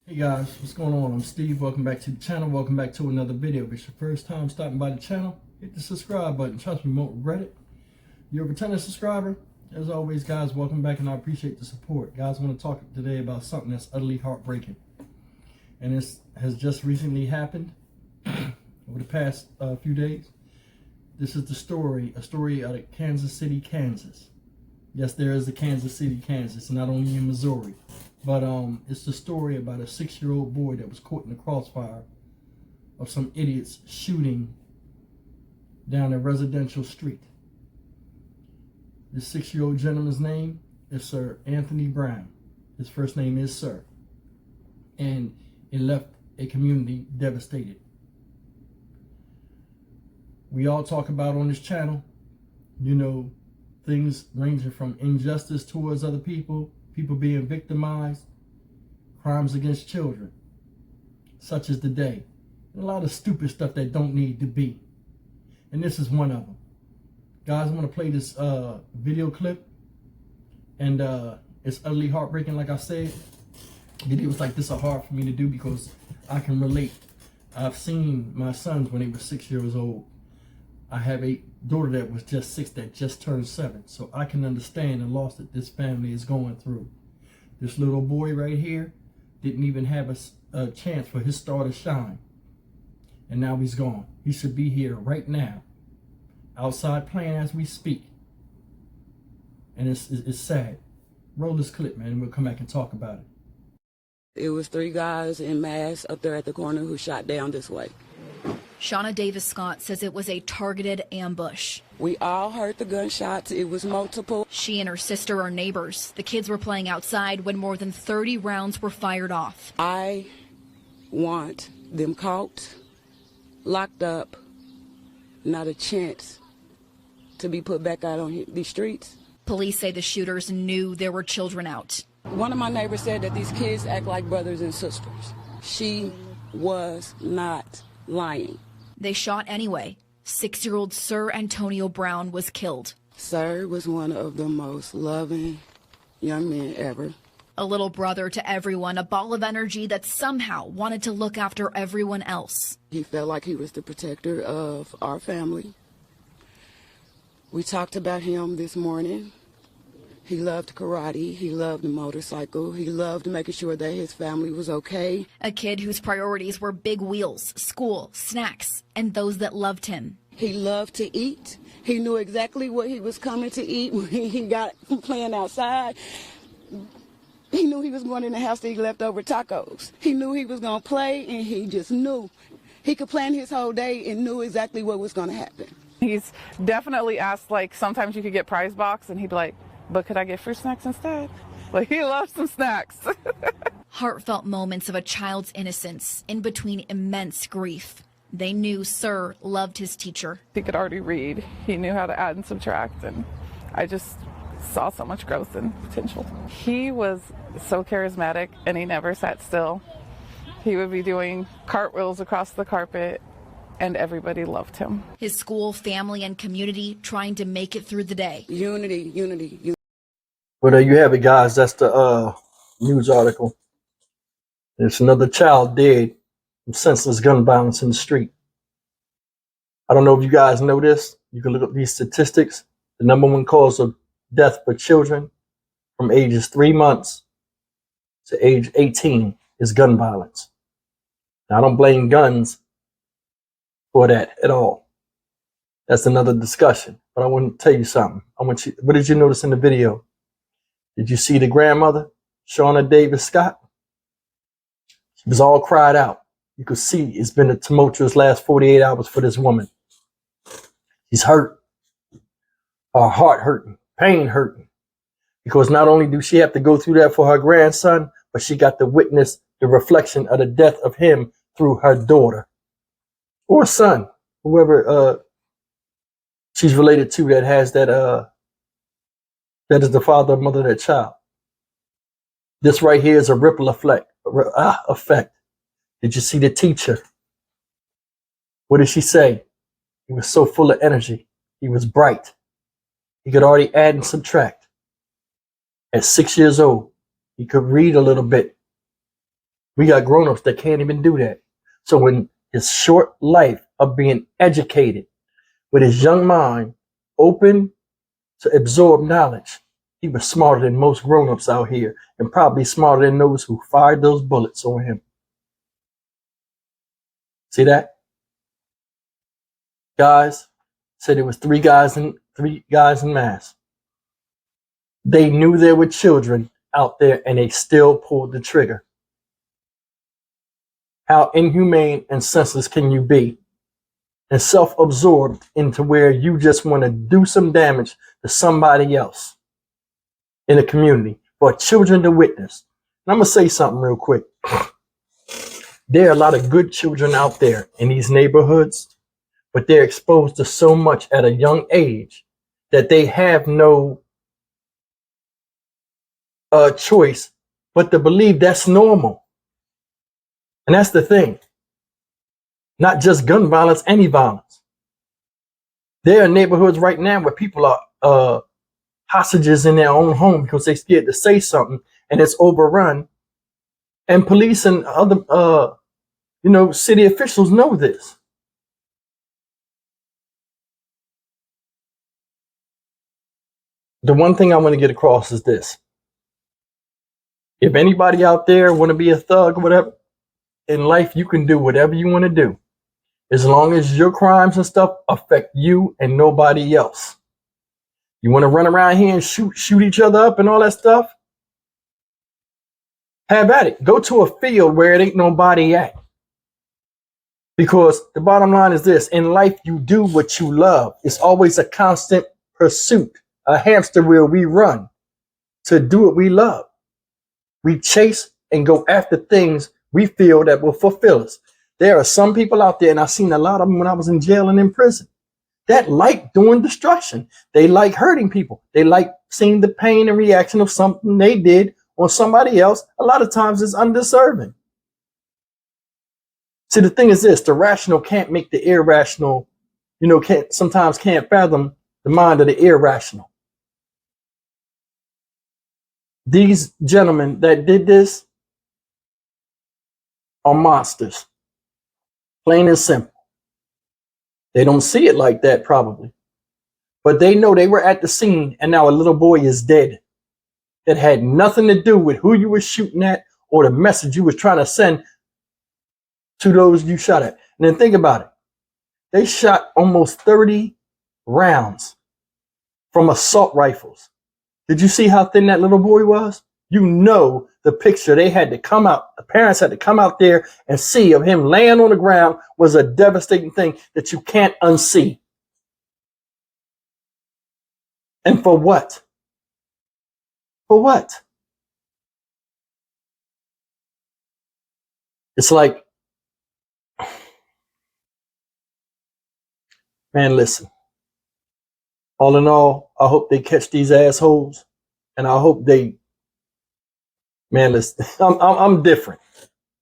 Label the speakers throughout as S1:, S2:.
S1: Hey guys, what's going on? I'm Steve. Welcome back to the channel. Welcome back to another video. If it's your first time stopping by the channel, hit the subscribe button. Trust me, you won't regret it. You're a returning subscriber. As always, guys, welcome back, and I appreciate the support. Guys, I want to talk today about something that's utterly heartbreaking. And this has just recently happened over the past few days. This is a story out of Kansas City, Kansas. Yes, there is a Kansas City, Kansas, not only in Missouri. But it's the story about a 6-year-old boy that was caught in the crossfire of some idiots shooting down a residential street. This 6-year-old gentleman's name is Sir Anthony Brown. His first name is Sir. And it left a community devastated. We all talk about on this channel, you know, things ranging from injustice towards other people, people being victimized, crimes against children, such as today, and a lot of stupid stuff that don't need to be. And this is one of them. Guys, I want to play this video clip, and it's utterly heartbreaking. Like I said, videos like this are hard for me to do because I can relate. I've seen my sons when they were 6 years old. I have a daughter that was just 6 that just turned 7. So I can understand the loss that this family is going through. This little boy right here didn't even have a chance for his star to shine. And now he's gone. He should be here right now, outside playing as we speak. And it's sad. Roll this clip, man, and we'll come back and talk about it.
S2: It was 3 guys in mass up there at the corner who shot down this way.
S3: Shauna Davis Scott says it was a targeted ambush.
S2: We all heard the gunshots. It was multiple.
S3: She and her sister are neighbors. The kids were playing outside when more than 30 rounds were fired off.
S2: I want them caught, locked up, not a chance to be put back out on these streets.
S3: Police say the shooters knew there were children out.
S2: One of my neighbors said that these kids act like brothers and sisters. She was not lying.
S3: They shot anyway. 6-year-old Sir Antonio Brown was killed.
S2: Sir was one of the most loving young men ever.
S3: A little brother to everyone, a ball of energy that somehow wanted to look after everyone else.
S2: He felt like he was the protector of our family. We talked about him this morning. He loved karate, he loved the motorcycle, he loved making sure that his family was okay.
S3: A kid whose priorities were big wheels, school, snacks, and those that loved him.
S2: He loved to eat. He knew exactly what he was coming to eat when he got from playing outside. He knew he was going in the house to eat leftover tacos. He knew he was going to play, and he just knew. He could plan his whole day and knew exactly what was going to happen.
S4: He's definitely asked, like, sometimes you could get prize box, and he'd be like, but could I get fruit snacks instead? Like, he loves some snacks.
S3: Heartfelt moments of a child's innocence in between immense grief. They knew Sir loved his teacher.
S4: He could already read. He knew how to add and subtract, and I just saw so much growth and potential. He was so charismatic, and he never sat still. He would be doing cartwheels across the carpet, and everybody loved him.
S3: His school, family, and community trying to make it through the day.
S2: Unity, unity, unity.
S1: Well, there you have it, guys. That's the news article. There's another child dead from senseless gun violence in the street. I don't know if you guys know this. You can look up these statistics. The #1 cause of death for children from ages 3 months to age 18 is gun violence. Now, I don't blame guns for that at all. That's another discussion. But I want to tell you something. What did you notice in the video? Did you see the grandmother, Shauna Davis Scott? She was all cried out. You could see it's been a tumultuous last 48 hours for this woman. She's hurt. Her heart hurting, pain hurting. Because not only do she have to go through that for her grandson, but she got to witness the reflection of the death of him through her daughter or son, whoever she's related to that has that that is the father or mother of that child. This right here is a ripple effect. Did you see the teacher? What did she say? He was so full of energy. He was bright. He could already add and subtract. At 6 years old, he could read a little bit. We got grown-ups that can't even do that. So in his short life of being educated, with his young mind open to absorb knowledge, he was smarter than most grown-ups out here, and probably smarter than those who fired those bullets on him. See that? Guys said it was three guys in masks. They knew there were children out there and they still pulled the trigger. How inhumane and senseless can you be? And self-absorbed into where you just want to do some damage to somebody else in the community for children to witness. And I'm going to say something real quick. There are a lot of good children out there in these neighborhoods, but they're exposed to so much at a young age that they have no choice but to believe that's normal. And that's the thing. Not just gun violence, any violence. There are neighborhoods right now where people are hostages in their own home because they're scared to say something and it's overrun. And police and other, city officials know this. The one thing I want to get across is this. If anybody out there want to be a thug or whatever, in life, you can do whatever you want to do, as long as your crimes and stuff affect you and nobody else. You want to run around here and shoot each other up and all that stuff? Have at it. Go to a field where it ain't nobody at. Because the bottom line is this. In life, you do what you love. It's always a constant pursuit, a hamster wheel we run to do what we love. We chase and go after things we feel that will fulfill us. There are some people out there, and I've seen a lot of them when I was in jail and in prison, that like doing destruction. They like hurting people. They like seeing the pain and reaction of something they did on somebody else. A lot of times it's undeserving. See, the thing is this, the rational can't make the irrational, sometimes can't fathom the mind of the irrational. These gentlemen that did this are monsters. Plain and simple. They don't see it like that probably. But they know they were at the scene and now a little boy is dead. That had nothing to do with who you were shooting at or the message you was trying to send to those you shot at. And then think about it. They shot almost 30 rounds from assault rifles. Did you see how thin that little boy was? You know the picture. They had to come out. The parents had to come out there and see of him laying on the ground was a devastating thing that you can't unsee. And for what? For what? It's like, man, listen. All in all, I hope they catch these assholes, and I hope they. Man, listen. I'm different.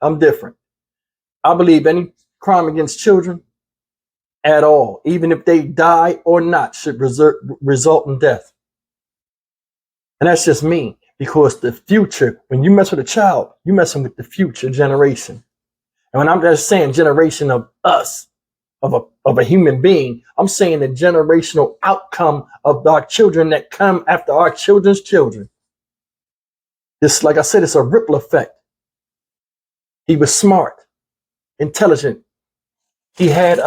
S1: I'm different. I believe any crime against children at all, even if they die or not, should result in death. And that's just me, because the future, when you mess with a child, you're messing with the future generation. And when I'm just saying generation of us, of a human being, I'm saying the generational outcome of our children that come after our children's children. This, like I said, it's a ripple effect. He was smart, intelligent. He had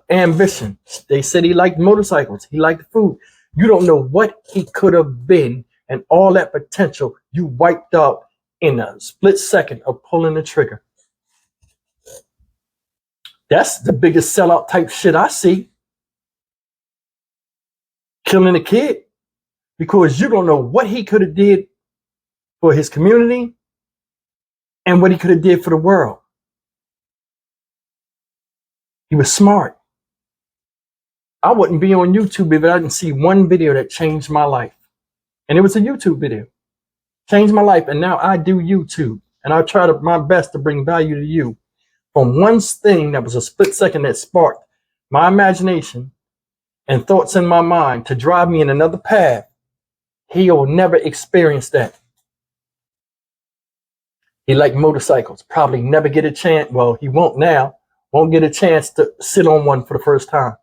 S1: ambition. They said he liked motorcycles. He liked food. You don't know what he could have been, and all that potential you wiped out in a split second of pulling the trigger. That's the biggest sellout type shit I see. Killing a kid because you don't know what he could have did for his community and what he could have did for the world. He was smart. I wouldn't be on YouTube if I didn't see one video that changed my life. And it was a YouTube video. Changed my life. And now I do YouTube. And I try my best to bring value to you. From one thing that was a split second that sparked my imagination and thoughts in my mind to drive me in another path, he'll never experience that. He liked motorcycles. Probably never get a chance. Well, he won't now. Won't get a chance to sit on one for the first time.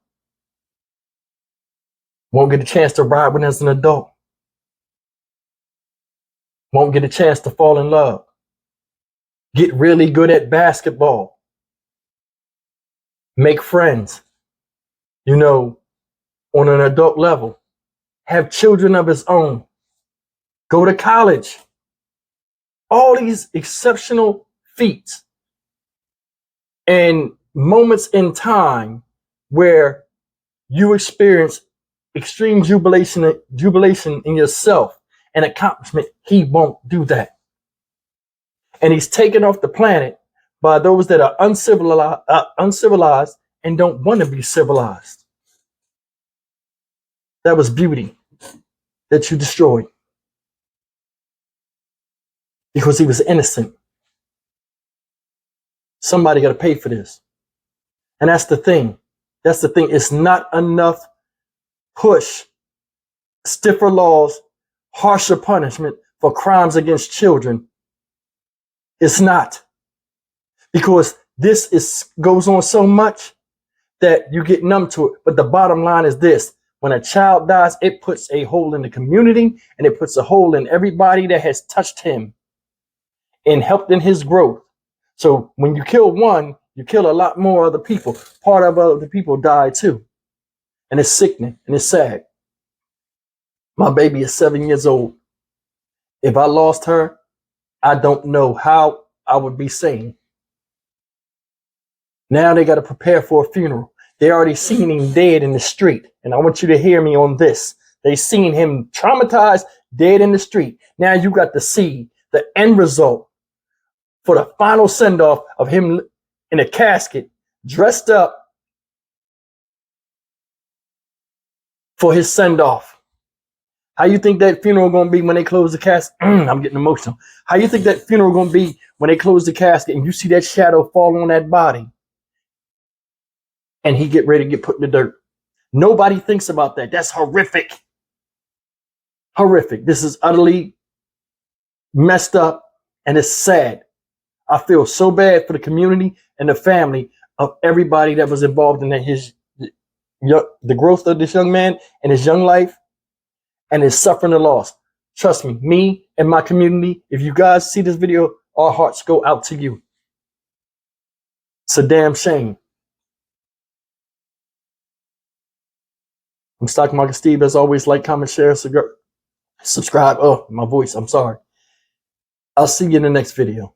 S1: Won't get a chance to ride one as an adult. Won't get a chance to fall in love. Get really good at basketball. Make friends, you know, on an adult level. Have children of his own. Go to college. All these exceptional feats and moments in time where you experience extreme jubilation in yourself and accomplishment. He won't do that. And he's taken off the planet by those that are uncivilized and don't want to be civilized. That was beauty that you destroyed because he was innocent. Somebody got to pay for this. And that's the thing. That's the thing. It's not enough push, stiffer laws, harsher punishment for crimes against children. It's not. Because this goes on so much that you get numb to it. But the bottom line is this. When a child dies, it puts a hole in the community and it puts a hole in everybody that has touched him and helped in his growth. So when you kill one, you kill a lot more other people. Part of other people die too. And it's sickening and it's sad. My baby is 7 years old. If I lost her, I don't know how I would be sane. Now they got to prepare for a funeral. They already seen him dead in the street. And I want you to hear me on this. They seen him traumatized, dead in the street. Now you got to see the end result for the final send-off of him in a casket, dressed up for his send-off. How you think that funeral going to be when they close the casket? I'm getting emotional. How you think that funeral going to be when they close the casket and you see that shadow fall on that body and he get ready to get put in the dirt? Nobody thinks about that. That's horrific. Horrific. This is utterly messed up and it's sad. I feel so bad for the community and the family of everybody that was involved in the growth of this young man and his young life and his suffering and loss. Trust me and my community, if you guys see this video, our hearts go out to you. It's a damn shame. I'm Stock Market Steve. As always, like, comment, share, subscribe. Oh, my voice. I'm sorry. I'll see you in the next video.